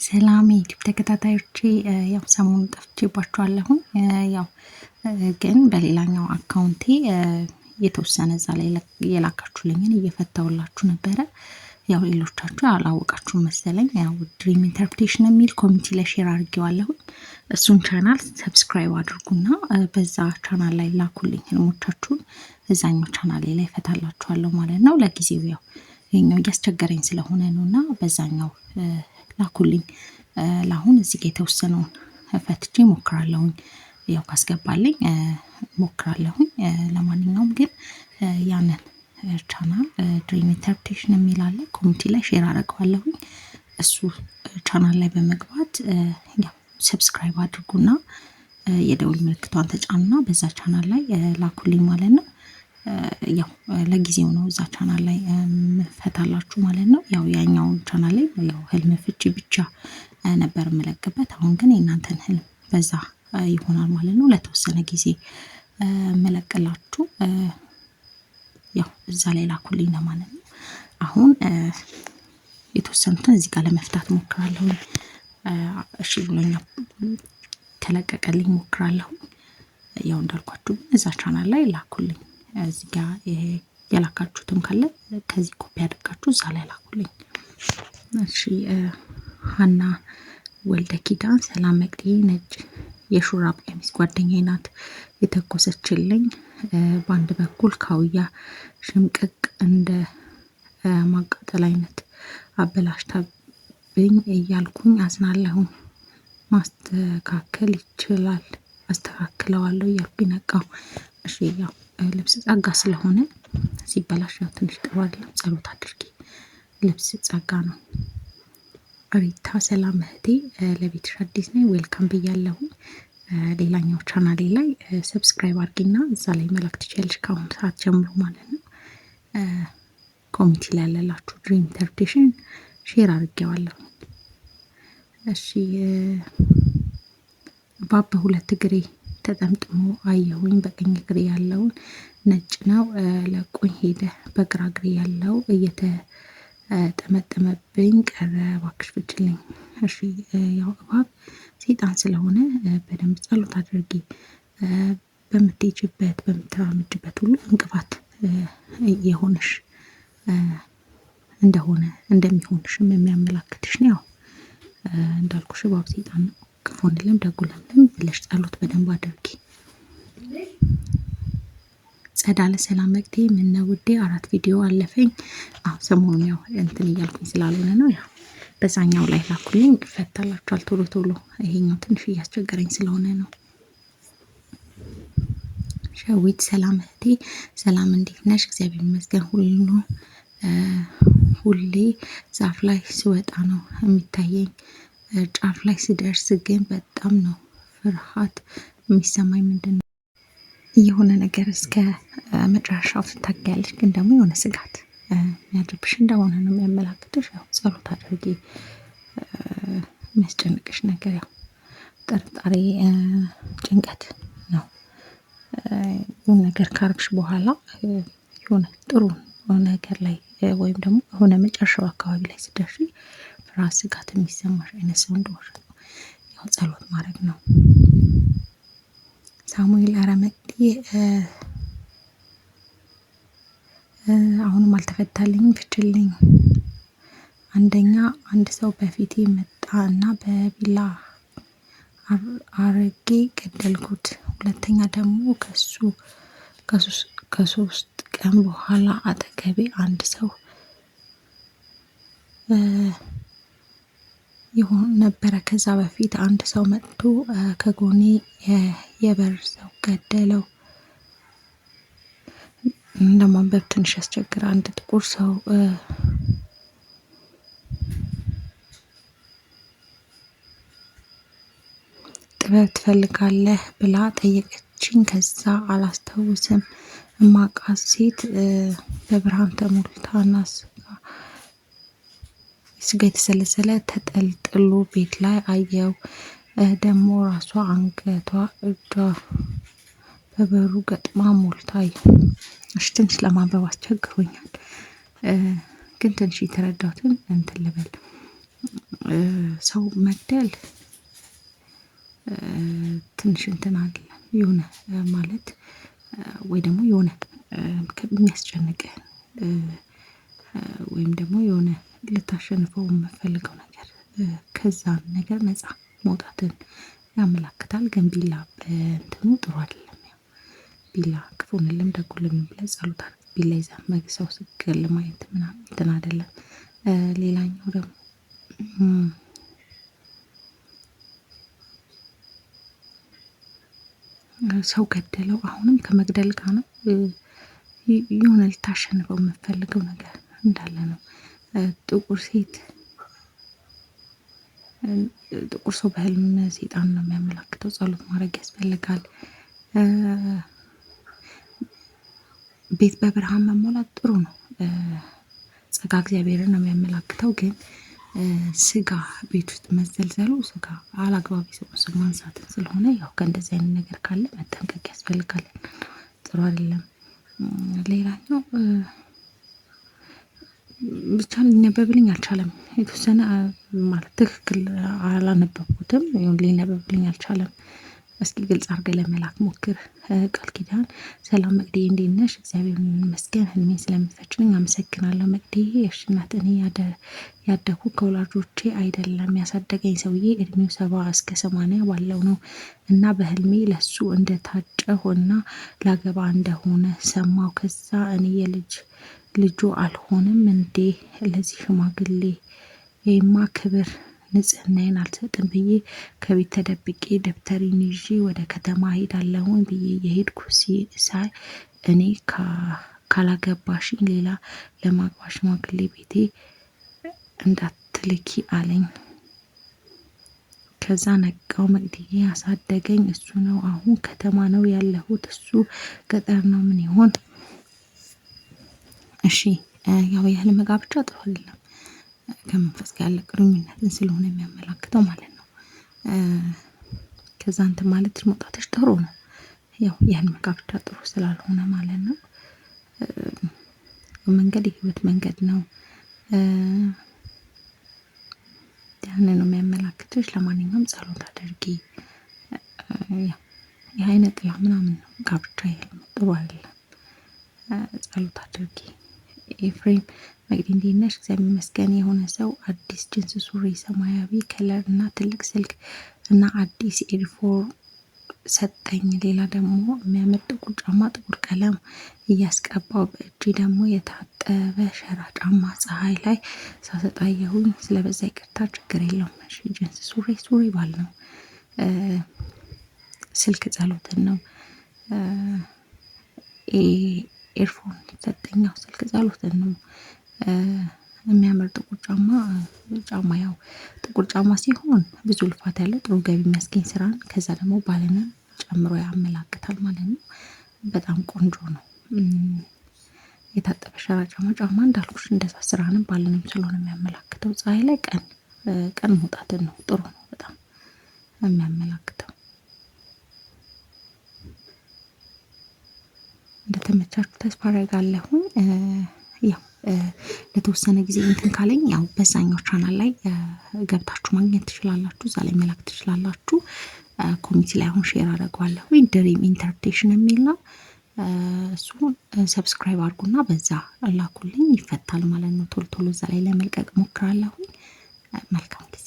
ሰላም የዩቲዩብ ተከታታዮቼ ያው ሰሞኑን ጠፍቼባችኋለሁ። ያው ግን በሌላኛው አካውንቴ የተወሰነ እዛ ላይ የላካችሁልኝን እየፈታሁላችሁ ነበረ። ያው ሌሎቻችሁ አላወቃችሁም መሰለኝ። ያው ድሪም ኢንተርፕሬቴሽን የሚል ኮሚኒቲ ላይ ሼር አድርጌዋለሁ። እሱን ቻናል ሰብስክራይብ አድርጉና በዛ ቻናል ላይ ላኩልኝ ህልሞቻችሁን እዛኛው ቻናል ላይ እፈታላችኋለሁ ማለት ነው። ለጊዜው ያው ይሄኛው እያስቸገረኝ ስለሆነ ነውና በዛኛው ላኩልኝ። ለአሁን እዚህ ጋር የተወሰነውን ፈትቼ ሞክራለሁኝ። ያው ካስገባልኝ ሞክራለሁኝ። ለማንኛውም ግን ያንን ቻናል ድሪም ኢንተርፕሬቴሽን የሚል አለ ኮሚኒቲ ላይ ሼር አደርገዋለሁኝ። እሱ ቻናል ላይ በመግባት ያው ሰብስክራይብ አድርጉና የደውል ምልክቷን ተጫኑና በዛ ቻናል ላይ ላኩልኝ ማለት ነው። ያው ለጊዜው ነው እዛ ቻናል ላይ መፈታላችሁ ማለት ነው። ያው ያኛውን ቻናል ላይ ያው ህልም ፍቺ ብቻ ነበር የምለቅበት። አሁን ግን የእናንተን ህልም በዛ ይሆናል ማለት ነው። ለተወሰነ ጊዜ መለቅላችሁ ያው እዛ ላይ ላኩልኝ ማለት ነው። አሁን የተወሰኑትን እዚህ ጋር ለመፍታት ሞክራለሁ። እሺ ብሎኛል ከለቀቀልኝ ሞክራለሁ። ያው እንዳልኳችሁ እዛ ቻናል ላይ ላኩልኝ። እዚህ ጋር ያላካችሁትም ካለ ከዚህ ኮፒ አድርጋችሁ እዛ ላይ ላኩልኝ። እሺ ሀና ወልደ ኪዳን ሰላም መቅዲ ነጭ የሹራብ ቀሚስ ጓደኛዬ ናት የተኮሰችልኝ። በአንድ በኩል ካውያ ሽምቅቅ እንደ ማቃጠል አይነት አበላሽታብኝ እያልኩኝ አዝናለሁኝ። ማስተካከል ይችላል አስተካክለዋለሁ እያልኩኝ ነቃው። እሺ ያው ልብስ ጸጋ ስለሆነ ሲበላሽ ያው ትንሽ ጥሩ አይደለም። ጸሎት አድርጊ። ልብስ ጸጋ ነው። ሪታ ሰላም እህቴ ለቤትሽ አዲስ ነኝ ዌልካም ብያለሁ። ሌላኛው ቻናሌ ላይ ሰብስክራይብ አድርጊና እዛ ላይ መላክ ትችያለሽ ከአሁን ሰዓት ጀምሮ ማለት ነው። ኮሚኒቲ ላይ ያለላችሁ ድሪም ኢንተርፕሬቴሽን ሼር አድርጌዋለሁ። እሺ ባብ ሁለት እግሬ ተጠምጥሞ አየሁኝ። በቀኝ እግሬ ያለውን ነጭ ነው ለቆኝ ሄደ። በግራ እግሬ ያለው እየተጠመጠመብኝ ቀረ። እባክሽ ፍችልኝ። እሺ ያው እባብ ሰይጣን ስለሆነ በደንብ ጸሎት አድርጊ። በምትሄጂበት በምትራመጅበት ሁሉ እንቅፋት የሆነሽ እንደሚሆንሽም የሚያመላክትሽ ነው። ያው እንዳልኩሽ እባብ ሰይጣን ነው። ክፉ አይደለም ደጉ ለምለም ብለሽ ጸሎት በደንብ አድርጊ። ጸዳለ ሰላም መቅዲ ምነው ውዴ 4 ቪዲዮ አለፈኝ። ሰሞኑን ያው እንትን እያልኩኝ ስላልሆነ ነው። ያው በዛኛው ላይ ላኩልኝ ይፈታላችኋል ቶሎ ቶሎ። ይሄኛው ትንሽ እያስቸገረኝ ስለሆነ ነው። ሸዊት ሰላም እህቴ ሰላም እንዴት ነሽ? እግዚአብሔር ይመስገን ሁሌ ዛፍ ላይ ስወጣ ነው የሚታየኝ። ጫፍ ላይ ስደርስ ግን በጣም ነው ፍርሃት የሚሰማኝ። ምንድን ነው የሆነ ነገር እስከ መጨረሻው ትታገያለሽ፣ ግን ደግሞ የሆነ ስጋት የሚያድርብሽ እንደሆነ ነው የሚያመላክትሽ። ያው ጸሎት አድርጊ። የሚያስጨንቅሽ ነገር ያው ጥርጣሬ፣ ጭንቀት ነው። የሆነ ነገር ካርግሽ በኋላ የሆነ ጥሩ ነገር ላይ ወይም ደግሞ የሆነ መጨረሻው አካባቢ ላይ ስደርሺ ፍርሃት፣ ስጋት የሚሰማሽ አይነት ሰው እንደሆነ ነው። ያው ጸሎት ማድረግ ነው። ሳሙኤል አረመቅዲ አሁንም አልተፈታልኝም ፍችልኝ። አንደኛ አንድ ሰው በፊቴ መጣ እና በቢላ አርጌ ገደልኩት። ሁለተኛ ደግሞ ከሶስት ቀን በኋላ አጠገቤ አንድ ሰው ይሆን ነበረ። ከዛ በፊት አንድ ሰው መጥቶ ከጎኔ የበር ሰው ገደለው። ለማንበብ ትንሽ ያስቸግራል። አንድ ጥቁር ሰው ጥበብ ትፈልጋለህ ብላ ጠየቀችኝ። ከዛ አላስታውስም። እማቃት ሴት በብርሃን ተሞልታና ስጋ የተሰለሰለ ተጠልጥሎ ቤት ላይ አየው። ደግሞ ራሷ አንገቷ እጇ በበሩ ገጥማ ሞልታኝ። እሺ ትንሽ ለማንበብ አስቸግሮኛል፣ ግን ትንሽ የተረዳሁትን እንትን ልበል። ሰው መግደል ትንሽ እንትን አይደለም የሆነ ማለት ወይ ደግሞ የሆነ የሚያስጨንቅህን ወይም ደግሞ የሆነ ልታሸንፈው የምፈልገው ነገር ከዛ ነገር ነፃ መውጣትን ያመላክታል። ግን ቢላ በእንትኑ ጥሩ አይደለም። ያው ቢላ ክፉንልም ደጉልም ብለህ ጸሎት አድርግ። ቢላ ይዘህ ሰው ስትገል ማየት ምናምን እንትን አይደለም። ሌላኛው ደግሞ ሰው ገደለው አሁንም ከመግደል ጋር ነው የሆነ ልታሸንፈው የምፈልገው ነገር እንዳለ ነው። ጥቁር ሴት ጥቁር ሰው በህልም ሴጣን ነው የሚያመላክተው። ጸሎት ማድረግ ያስፈልጋል። ቤት በብርሃን መሞላት ጥሩ ነው። ጸጋ እግዚአብሔርን ነው የሚያመላክተው። ግን ስጋ ቤት ውስጥ መዘልዘሉ ስጋ አላግባብ የሰው ስም ማንሳትን ስለሆነ ያው ከእንደዚህ አይነት ነገር ካለ መጠንቀቅ ያስፈልጋል። ጥሩ አይደለም። ሌላኛው ብቻ ሊነበብልኝ አልቻለም። የተወሰነ ማለት ትክክል አላነበብኩትም። ሊነበብልኝ አልቻለም። እስኪ ግልጽ አድርገህ ለመላክ ሞክር። ቃል ኪዳን ሰላም መቅደዬ እንዴት ነሽ? እግዚአብሔር ይመስገን። ህልሜን ስለምትፈችልኝ አመሰግናለሁ መቅደዬ። እሺ እናት፣ እኔ ያደኩ ከወላጆቼ አይደለም። ያሳደገኝ ሰውዬ እድሜው 70 እስከ 80 ባለው ነው እና በህልሜ ለሱ እንደታጨሁና ላገባ እንደሆነ ሰማሁ። ከዛ እኔ ልጁ አልሆንም እንዴ? ለዚህ ሽማግሌ ይማ ክብር ንጽህናዬን አልሰጥም ብዬ ከቤት ተደብቄ ደብተሬን ይዤ ወደ ከተማ ሄዳለሁኝ ብዬ የሄድኩ ሳይ እኔ ካላገባሽኝ ሌላ ለማግባት ሽማግሌ ቤቴ እንዳትልኪ አለኝ። ከዛ ነቃው። መቅደዬ ያሳደገኝ እሱ ነው። አሁን ከተማ ነው ያለሁት፣ እሱ ገጠር ነው። ምን ይሆን? እሺ ያው የህልም ጋብቻ ጥሩ አይደለም። ከመንፈስ ጋር ያለ ግንኙነትን ስለሆነ የሚያመላክተው ማለት ነው። ከዛ እንትን ማለት መውጣትሽ ጥሩ ነው። ያው የህልም ጋብቻ ጥሩ ስላልሆነ ማለት ነው። መንገድ የህይወት መንገድ ነው። ያንን ነው የሚያመላክትሽ። ለማንኛውም ጸሎት አድርጊ። የአይነ ጥላ ምናምን ነው ጋብቻ የህልም ጥሩ አይደለም። ጸሎት አድርጊ። ኤፍሬም መቅዲ እንዴት ነሽ? እግዚአብሔር ይመስገን። የሆነ ሰው አዲስ ጅንስ ሱሪ ሰማያዊ ከለር እና ትልቅ ስልክ እና አዲስ ኤርፎን ሰጠኝ። ሌላ ደግሞ የሚያምር ጥቁር ጫማ ጥቁር ቀለም እያስቀባው በእጅ ደግሞ የታጠበ ሸራ ጫማ ፀሐይ ላይ ሳሰጣየሁኝ ስለበዛ ይቅርታ። ችግር የለውም። እሺ ጅንስ ሱሪ ባል ነው። ስልክ ጸሎትን ነው። ኤርፎን ሰጠኛው ስልክ ጸሎትን ነው። የሚያምር ጥቁር ጫማ ያው ጥቁር ጫማ ሲሆን ብዙ ልፋት ያለው ጥሩ ገቢ የሚያስገኝ ስራን ከዛ ደግሞ ባልንም ጨምሮ ያመላክታል ማለት ነው። በጣም ቆንጆ ነው። የታጠበ ሸራ ጫማ እንዳልኩሽ እንደዛ ስራንም ባልንም ስለሆነ የሚያመላክተው ፀሐይ ላይ ቀን መውጣትን ነው። ጥሩ ነው በጣም የሚያመላክተው። እንደተመቻችሁ ተስፋ አደርጋለሁ። ያው ለተወሰነ ጊዜ እንትን ካለኝ ያው በዛኛው ቻናል ላይ ገብታችሁ ማግኘት ትችላላችሁ። እዛ ላይ መላክ ትችላላችሁ። ኮሚኒቲ ላይ አሁን ሼር አደርገዋለሁ። ድሪም ኢንተርፕሬቴሽን የሚል ነው። እሱን ሰብስክራይብ አድርጉና በዛ ላኩልኝ። ይፈታል ማለት ነው። ቶሎ እዛ ላይ ለመልቀቅ ሞክራለሁ። መልካም ጊዜ